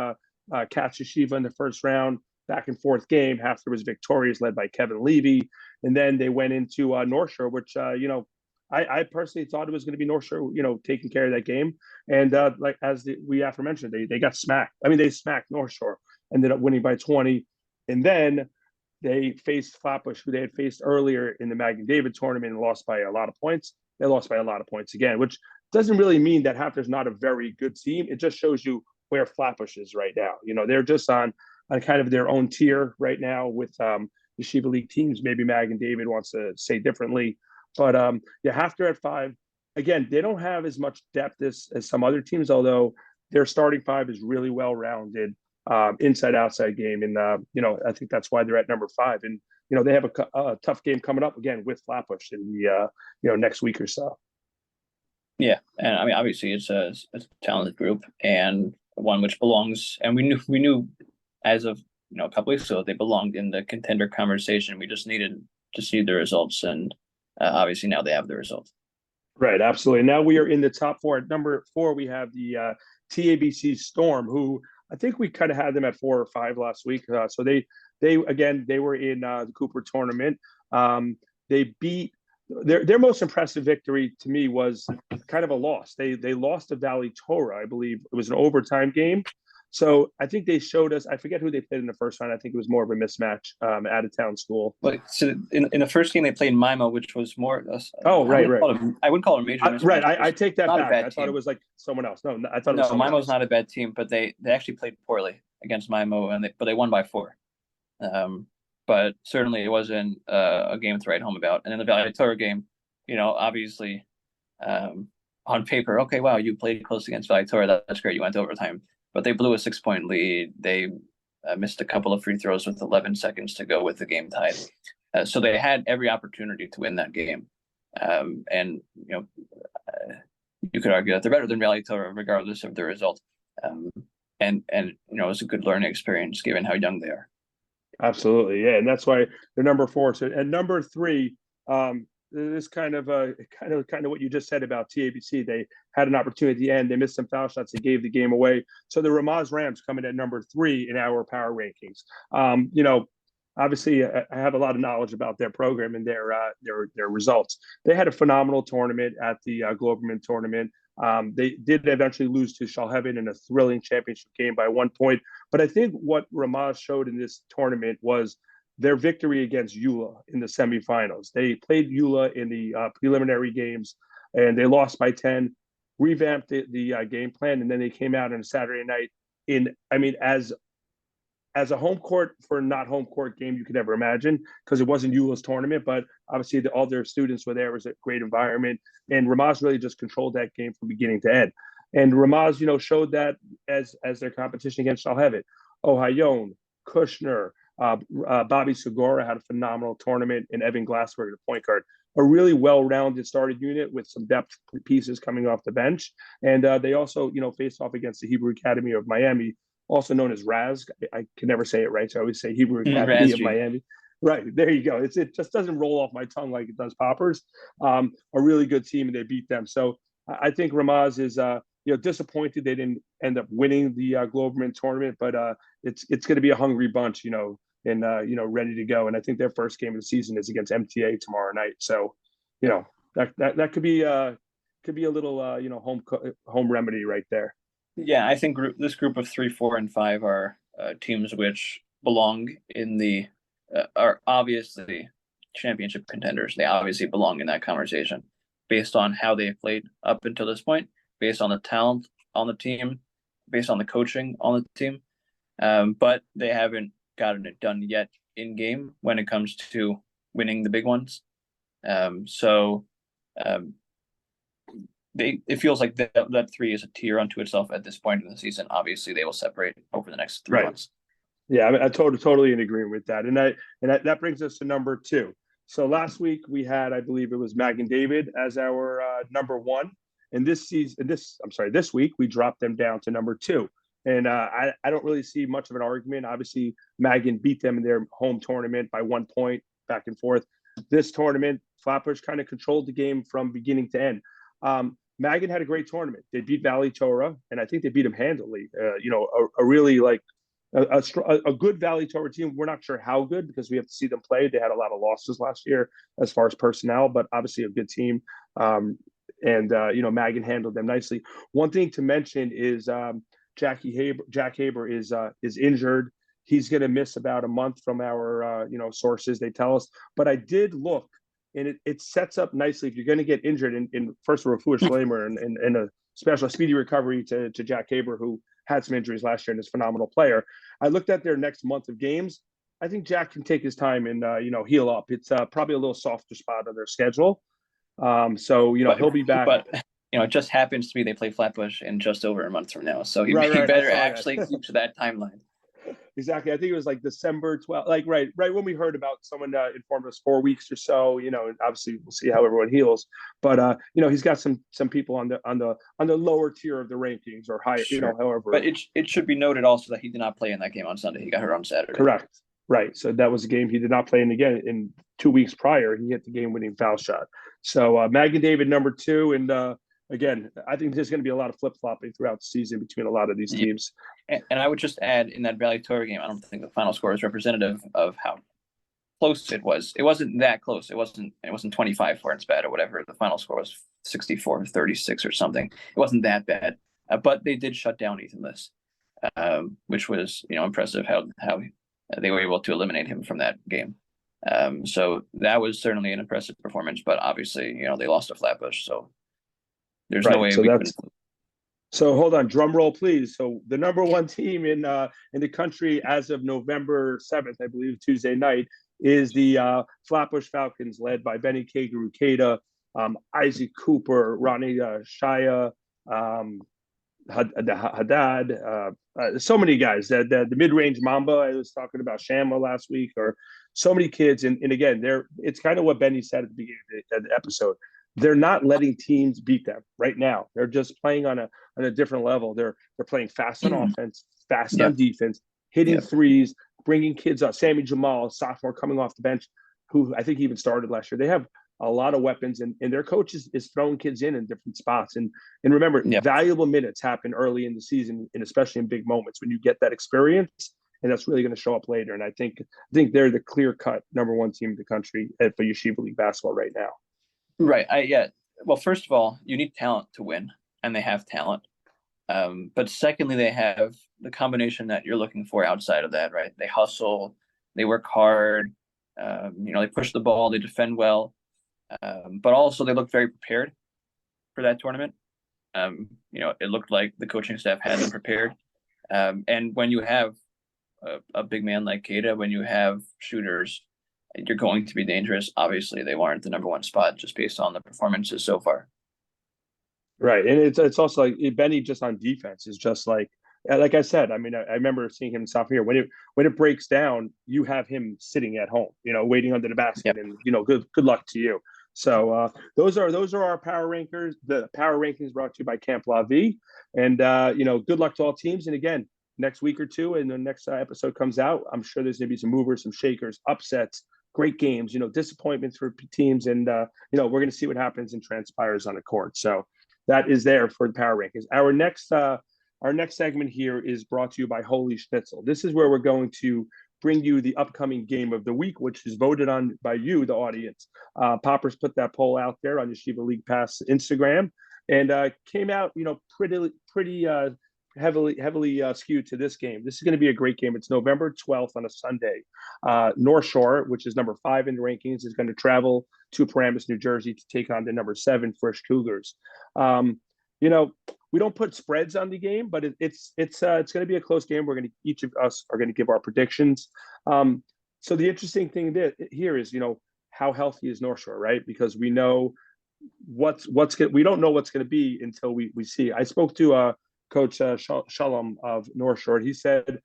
Katz Yeshiva in the first round, back and forth game. Hafter was victorious, led by Kevin Levy, and then they went into North Shore, which I personally thought it was going to be North Shore, taking care of that game. And we aforementioned, they got smacked. I mean, they smacked North Shore, ended up winning by 20. And then they faced Flatbush, who they had faced earlier in the Maggie David tournament, and lost by a lot of points. They lost by a lot of points again, which doesn't really mean that Hafter's not a very good team. It just shows you where Flatbush is right now. They're just on kind of their own tier right now with Yeshiva League teams. Maybe Maggie David wants to say differently. But Hafter at 5. Again, they don't have as much depth as some other teams, although their starting 5 is really well-rounded. Inside outside game, and I think that's why they're at number 5. And they have a tough game coming up again with Flatbush in the next week or so. Yeah, and I mean, obviously, it's a talented group and one which belongs. And we knew as of a couple weeks ago they belonged in the contender conversation. We just needed to see the results, and obviously now they have the results. Right, absolutely. Now we are in the top four. At number four, we have the TABC Storm, who I think we kind of had them at 4 or 5 last week. So they again they were in the Cooper tournament. They beat their most impressive victory to me was kind of a loss. They lost to Valley Torah, I believe it was an overtime game. So I think they showed us. I forget who they played in the first round. I think it was more of a mismatch, out of town school. But so in the first game they played Mimo, which was more. Oh, right. I wouldn't call it a major mismatch. Right. I take that not back. a bad I thought team. it was like someone else. No, I thought it No, was someone Mimo's else. not a bad team, but they actually played poorly against Mimo, and they won by 4. But certainly it wasn't a game to write home about. And in the Valley Torah game, obviously, on paper, okay, wow, you played close against Valley Torah. That's great. You went to overtime, but they blew a 6-point lead. They missed a couple of free throws with 11 seconds to go with the game tied. So they had every opportunity to win that game. And you could argue that they're better than Valley Torah regardless of the result. And it was a good learning experience given how young they are. Absolutely, yeah, and that's why they're number 4. So, and number 3, this kind of what you just said about TABC. They had an opportunity at the end. They missed some foul shots. They gave the game away. So the Ramaz Rams coming at number 3 in our power rankings. Obviously, I have a lot of knowledge about their program and their results. They had a phenomenal tournament at the Globerman tournament. They did eventually lose to Shalheven in a thrilling championship game by 1 point. But I think what Ramaz showed in this tournament was their victory against Eula in the semifinals. They played Eula in the preliminary games, and they lost by 10, revamped the game plan, and then they came out on a Saturday night as a home court for not home court game you could ever imagine, because it wasn't Eula's tournament, but obviously all their students were there. It was a great environment, and Ramaz really just controlled that game from beginning to end. And Ramaz, showed that as their competition against Shalhevet. Ohayon, Kushner, Bobby Segura had a phenomenal tournament, and Evan Glassberg, the point guard. A really well-rounded starting unit with some depth pieces coming off the bench. And they also, faced off against the Hebrew Academy of Miami, also known as Raz. I can never say it right, so I always say Hebrew Academy of Miami. Right, there you go. It just doesn't roll off my tongue like it does Poppers. A really good team, and they beat them. So I think Ramaz is disappointed they didn't end up winning the Globerman tournament, but it's going to be a hungry bunch, and ready to go. And I think their first game of the season is against MTA tomorrow night. So, that could be a little home remedy right there. Yeah, I think this group of 3, 4, and 5 are teams which belong in are obviously championship contenders. They obviously belong in that conversation based on how they've played up until this point, based on the talent on the team, based on the coaching on the team. But they haven't gotten it done yet in game when it comes to winning the big ones. It feels like that 3 is a tier unto itself at this point in the season. Obviously, they will separate over the next 3 months. Yeah, I totally in agreement with that. And that brings us to number 2. So last week we had, I believe it was Mag and David as our number 1. And this week we dropped them down to number 2. And I don't really see much of an argument. Obviously, Magan beat them in their home tournament by 1 point, back and forth. This tournament, Flatbush kind of controlled the game from beginning to end. Magan had a great tournament. They beat Valley Torah, and I think they beat them handily. A really a good Valley Torah team. We're not sure how good because we have to see them play. They had a lot of losses last year as far as personnel, but obviously a good team. Magan handled them nicely. One thing to mention is Jack Haber is injured. He's going to miss about a month from our sources. They tell us, but I did look. And it sets up nicely if you're going to get injured in first of all, Fuish Lamer and a special speedy recovery to Jack Haber, who had some injuries last year and is a phenomenal player. I looked at their next month of games. I think Jack can take his time and heal up. It's probably a little softer spot on their schedule. He'll be back. But it just happens to be they play Flatbush in just over a month from now, so he better actually keep to that timeline. Exactly. I think it was like December 12th, like right when we heard about someone informed us 4 weeks or so, and obviously we'll see how everyone heals. But he's got some people on the lower tier of the rankings or higher, Sure. however. But it should be noted also that he did not play in that game on Sunday. He got hurt on Saturday. Correct. Right. So that was a game he did not play in again. In 2 weeks prior, he hit the game-winning foul shot. So Magan David, number 2, and again, I think there's going to be a lot of flip-flopping throughout the season between a lot of these teams. And I would just add, in that Valley Torah game, I don't think the final score is representative of how close it was. It wasn't that close. It wasn't 25 for bad or whatever. The final score was 64-36 or something. It wasn't that bad. But they did shut down Ethan Liss, which was impressive how they were able to eliminate him from that game. So that was certainly an impressive performance. But obviously, they lost to Flatbush, so there's no way we couldn't. So hold on, drum roll, please. So the number 1 team in the country as of November 7th, I believe, Tuesday night, is the Flatbush Falcons, led by Benny Kager-Ukeda, Isaac Cooper, Ronnie Shaya, Haddad, so many guys. The mid-range Mamba, I was talking about Shama last week, or so many kids. And again, it's kind of what Benny said at the beginning of the episode. They're not letting teams beat them right now. They're just playing on a different level. They're playing fast on offense, fast on defense, hitting threes, bringing kids up. Sammy Jamal, sophomore, coming off the bench, who I think even started last year. They have a lot of weapons, and their coach is throwing kids in different spots. And remember, valuable minutes happen early in the season, and especially in big moments when you get that experience, and that's really going to show up later. And I think they're the clear-cut number 1 team in the country for Yeshiva League basketball right now. Right. Well, first of all, you need talent to win, and they have talent. But secondly, they have the combination that you're looking for outside of that, right? They hustle, they work hard, they push the ball, they defend well, but also they look very prepared for that tournament. It looked like the coaching staff had them prepared. And when you have a big man like Keita, when you have shooters, you're going to be dangerous. Obviously, they weren't the number 1 spot just based on the performances so far. Right, and it's also like Benny just on defense is just like I said. I mean, I remember seeing him in sophomore year. When it breaks down, you have him sitting at home, waiting under the basket, and good luck to you. So those are our power rankers. The power rankings brought to you by Camp La Vie, and good luck to all teams. And again, next week or two, and the next episode comes out, I'm sure there's going to be some movers, some shakers, upsets, great games, disappointments for teams, and we're going to see what happens and transpires on the court. So that is there for the power rankings. Our next segment here is brought to you by Holy Schnitzel. This is where we're going to bring you the upcoming game of the week, which is voted on by you, the audience. Poppers put that poll out there on Yeshiva League Pass Instagram, and came out, pretty heavily skewed to this game. This is going to be a great game. It's November 12th on a Sunday. North Shore, which is number 5 in the rankings, is going to travel to Paramus, New Jersey, to take on the number 7 Fresh Cougars. We don't put spreads on the game, but it's going to be a close game. Each of us are going to give our predictions. So the interesting thing here is, how healthy is North Shore, right? Because we know we don't know what's going to be until we see. I spoke to Coach Shalom of North Shore. He said,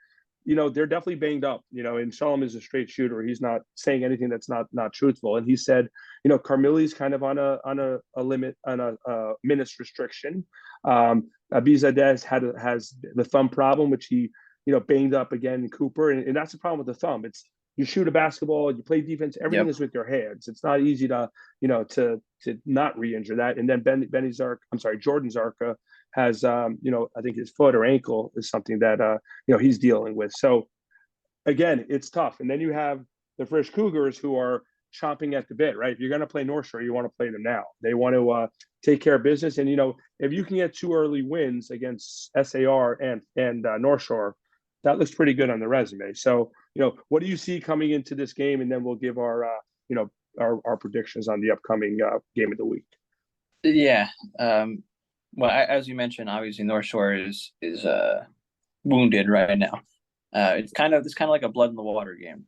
they're definitely banged up, and Shalom is a straight shooter. He's not saying anything that's not truthful. And he said, Carmeli's kind of on a limit, on a minutes restriction. Abizadeh has the thumb problem, which he, banged up again in Cooper. And that's the problem with the thumb. It's, you shoot a basketball, you play defense, everything is with your hands. It's not easy to not re-injure that. And then Jordan Zarka has, I think his foot or ankle is something that, he's dealing with. So again, it's tough. And then you have the Fresh Cougars, who are chomping at the bit, right? If you're going to play North Shore, you want to play them now. They want to take care of business. And, if you can get 2 early wins against SAR and North Shore, that looks pretty good on the resume. So, what do you see coming into this game? And then we'll give our predictions on the upcoming game of the week. Yeah. Well, as you mentioned, obviously North Shore is wounded right now. It's kind of like a blood in the water game,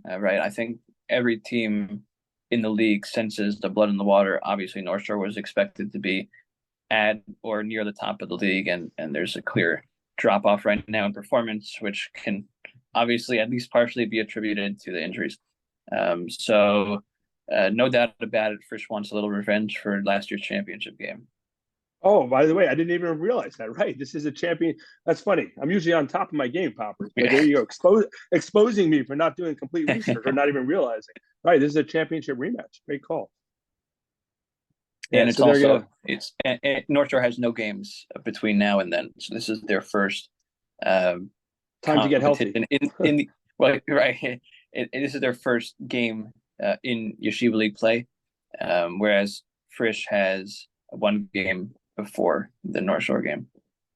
right? I think every team in the league senses the blood in the water. Obviously, North Shore was expected to be at or near the top of the league, and there's a clear drop off right now in performance, which can obviously at least partially be attributed to the injuries. So no doubt about it, Frisch wants a little revenge for last year's championship game. Oh, by the way, I didn't even realize that. Right, this is a champion. That's funny. I'm usually on top of my game, Poppers, but there you go, exposing me for not doing complete research or not even realizing. Right, this is a championship rematch. Great call. And it's also and North Shore has no games between now and then, so this is their first time to get healthy. In the well, right. This is their first game in Yeshiva League play, whereas Frisch has one game before the North Shore game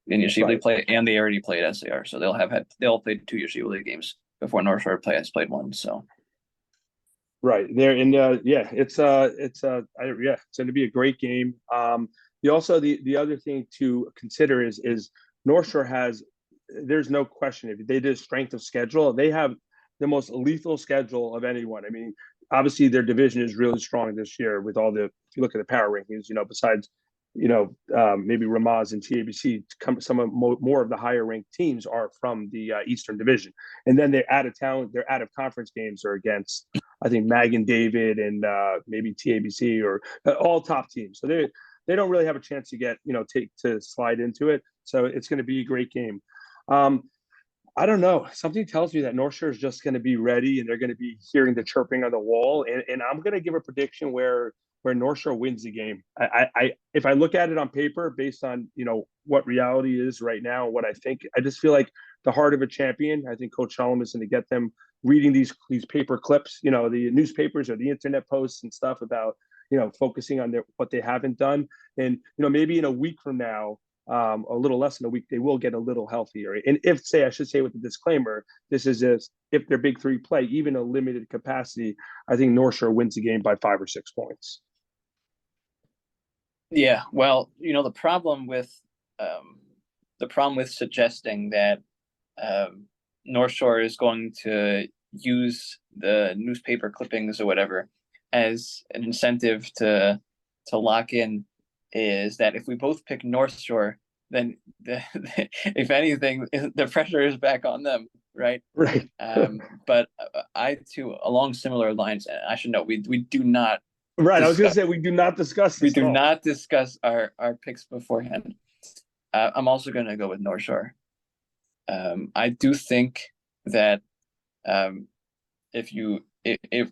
in Yeshiva League play, and they already played SAR, so they'll play 2 Yeshiva League games before North Shore has played one. So. Right there, and it's going to be a great game. The other thing to consider is North Shore has. There's no question if they did strength of schedule, they have the most lethal schedule of anyone. I mean, obviously their division is really strong this year with all the. If you look at the power rankings, besides maybe Ramaz and TABC, some of more of the higher ranked teams are from the Eastern Division, and then they're out of town. Their out of conference games are against, I think, Mag and David and maybe TABC or all top teams. So they don't really have a chance to get to slide into it. So it's going to be a great game. I don't know. Something tells me that North Shore is just going to be ready, and they're going to be hearing the chirping on the wall. And I'm going to give a prediction where North Shore wins the game. If I look at it on paper, based on what reality is right now, what I think, I just feel like the heart of a champion. I think Coach Shalom is going to get them reading these paper clips, the newspapers or the internet posts and stuff about focusing on what they haven't done, and maybe in a week from now. A little less than a week, they will get a little healthier. And I should say with the disclaimer, this is if their big three play, even a limited capacity, I think North Shore wins the game by 5 or 6 points. Yeah, well, the problem with suggesting that North Shore is going to use the newspaper clippings or whatever as an incentive to lock in is that if we both pick North Shore, then if anything, the pressure is back on them, right? Right. But I too, along similar lines, I should note we do not. Right. I was going to say we do not discuss this. We do not discuss our picks beforehand. I'm also going to go with North Shore. I do think that if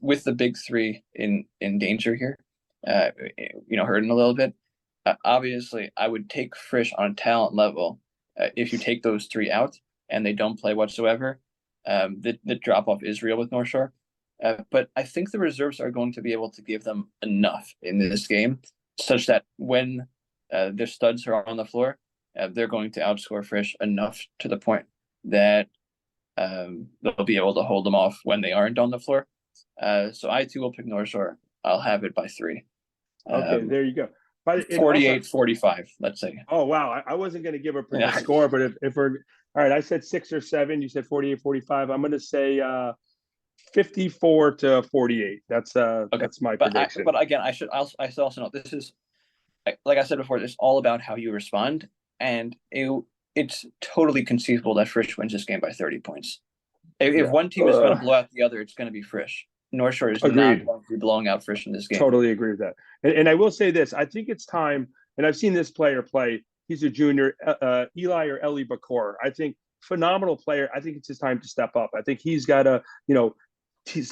with the big three in danger here, hurting a little bit. Obviously, I would take Frisch on a talent level. If you take those 3 out and they don't play whatsoever, the drop off is real with North Shore. But I think the reserves are going to be able to give them enough in this game, such that when their studs are on the floor, they're going to outscore Frisch enough to the point that they'll be able to hold them off when they aren't on the floor. So I too will pick North Shore. I'll have it by 3. Okay, there you go. 48-45, let's say. Oh, wow. I wasn't going to give a score, but if we're all right, I said 6 or 7. You said 48-45. I'm going to say 54-48. That's my prediction. But again, I should also note this is, like I said before, it's all about how you respond, and it's totally conceivable that Frisch wins this game by 30 points. If one team is going to blow out the other, it's going to be Frisch. North Shore is not going to be blowing out Frisch in this game. Totally agree with that. And I will say this. I think it's time, and I've seen this player play. He's a junior, Eli or Eli Bakor. I think phenomenal player. I think it's his time to step up. I think he's got to,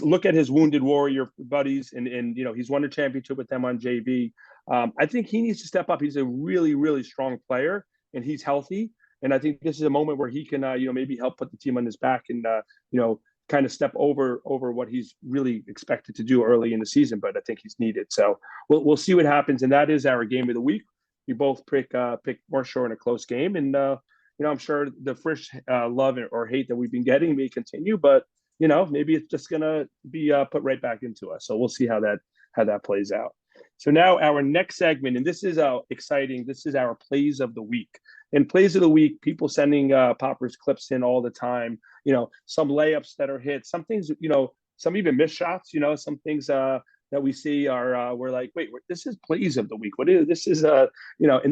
look at his Wounded Warrior buddies, and he's won a championship with them on JV. I think he needs to step up. He's a really, really strong player, and he's healthy. And I think this is a moment where he can, maybe help put the team on his back and, kind of step over what he's really expected to do early in the season. But I think he's needed. So we'll see what happens. And that is our game of the week. We both pick North Shore in a close game. And, I'm sure the Frisch love or hate that we've been getting may continue. But, maybe it's just going to be put right back into us. So we'll see how that plays out. So now our next segment, and this is exciting. This is our plays of the week. And plays of the week, people sending Poppers clips in all the time. Some layups that are hit, some things, some even missed shots. Some things that we see are we're like, wait, this is plays of the week. What is this? Is and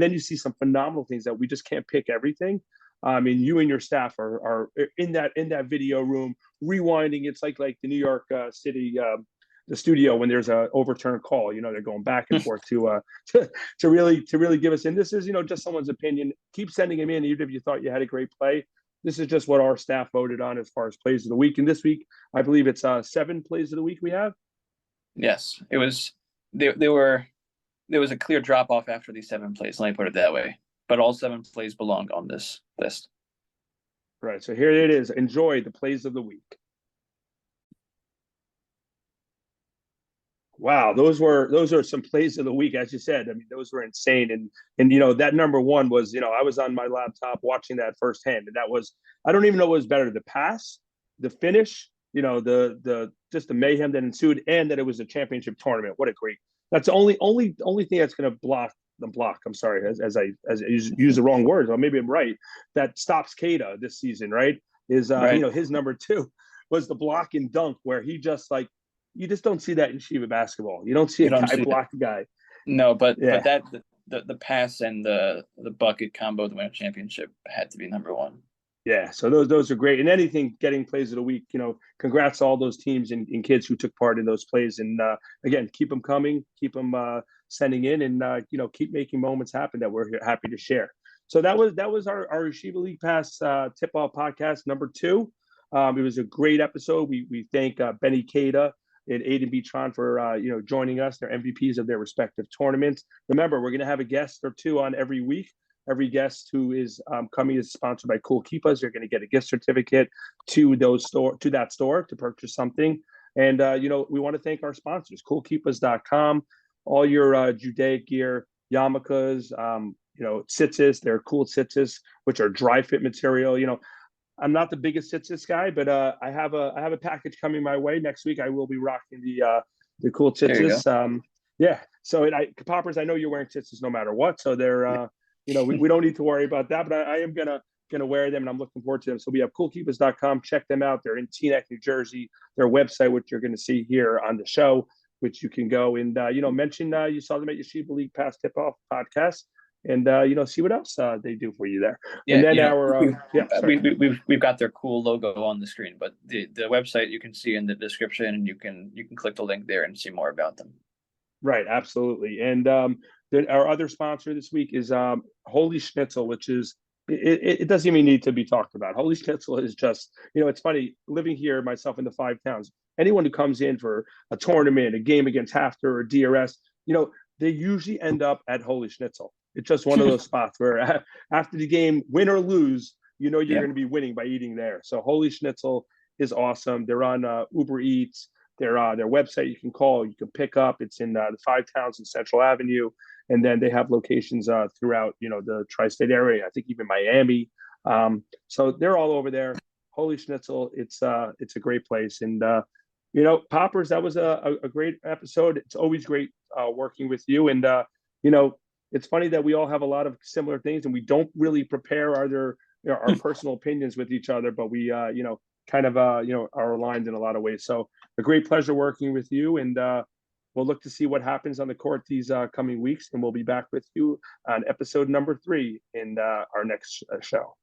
then you see some phenomenal things that we just can't pick everything. I mean, you and your staff are in that video room rewinding. It's like the New York City the studio when there's a overturned call. They're going back and forth to really give us. And this is just someone's opinion. Keep sending them in, even if you thought you had a great play. This is just what our staff voted on as far as plays of the week. And this week, I believe it's 7 plays of the week we have. Yes, it was. There was a clear drop off after these 7 plays. Let me put it that way. But all 7 plays belong on this list. Right. So here it is. Enjoy the plays of the week. Wow, those are some plays of the week, as you said. I mean, those were insane, and that number one was I was on my laptop watching that firsthand, and that was I don't even know what was better, the pass, the finish, the just the mayhem that ensued, and that it was a championship tournament. What a great! That's the only thing that's going to block. I'm sorry, as I use the wrong words, or maybe I'm right. That stops Kada this season, right? Is Right. his number 2 was the block and dunk where he just you just don't see that in Shiva basketball. You don't see a guy block a guy. No, but Yeah. that the pass and the bucket combo to win a championship had to be number 1. Yeah, so those are great. And anything getting plays of the week, congrats to all those teams and kids who took part in those plays. And again, keep them coming, keep them sending in, and keep making moments happen that we're happy to share. So that was our Yeshiva League Pass tip-off podcast number 2. It was a great episode. We thank Benny Kada and Aiden Beatron for joining us. They're MVPs of their respective tournaments. Remember, we're going to have a guest or 2 on every week. Every guest who is coming is sponsored by Cool Keepas. You're going to get a gift certificate to that store to purchase something. And we want to thank our sponsors, coolkeepas.com, all your Judaic gear, yarmulkes, tzitzis. They're cool tzitzis, which are dry fit material. I'm not the biggest tzitzis guy, but I have a package coming my way next week. I will be rocking the cool tzitzis. Yeah. So Poppers, I know you're wearing tzitzis no matter what. So they're we don't need to worry about that. But I am gonna wear them, and I'm looking forward to them. So we have coolkeepers.com. Check them out. They're in Teaneck, New Jersey. Their website, which you're going to see here on the show, which you can go and mention you saw them at Yeshiva League Pass Tip Off podcast. And see what else they do for you there. Yeah, and then we've got their cool logo on the screen, but the website you can see in the description, and you can click the link there and see more about them. Right, absolutely. And our other sponsor this week is Holy Schnitzel, which is it doesn't even need to be talked about. Holy Schnitzel is just it's funny living here myself in the 5 towns. Anyone who comes in for a tournament, a game against Hafter or DRS, they usually end up at Holy Schnitzel. It's just one of those spots where after the game, win or lose, you're going to be winning by eating there. So Holy Schnitzel is awesome. They're on Uber Eats. Their website you can call, you can pick up. It's in the 5 towns in Central Avenue, and then they have locations throughout the tri-state area. I think even Miami. So they're all over there. Holy Schnitzel, it's a great place. And Poppers, that was a great episode. It's always great working with you. And it's funny that we all have a lot of similar things, and we don't really prepare our personal opinions with each other, but we kind of are aligned in a lot of ways. So a great pleasure working with you, and we'll look to see what happens on the court these coming weeks, and we'll be back with you on episode number 3 in our next show.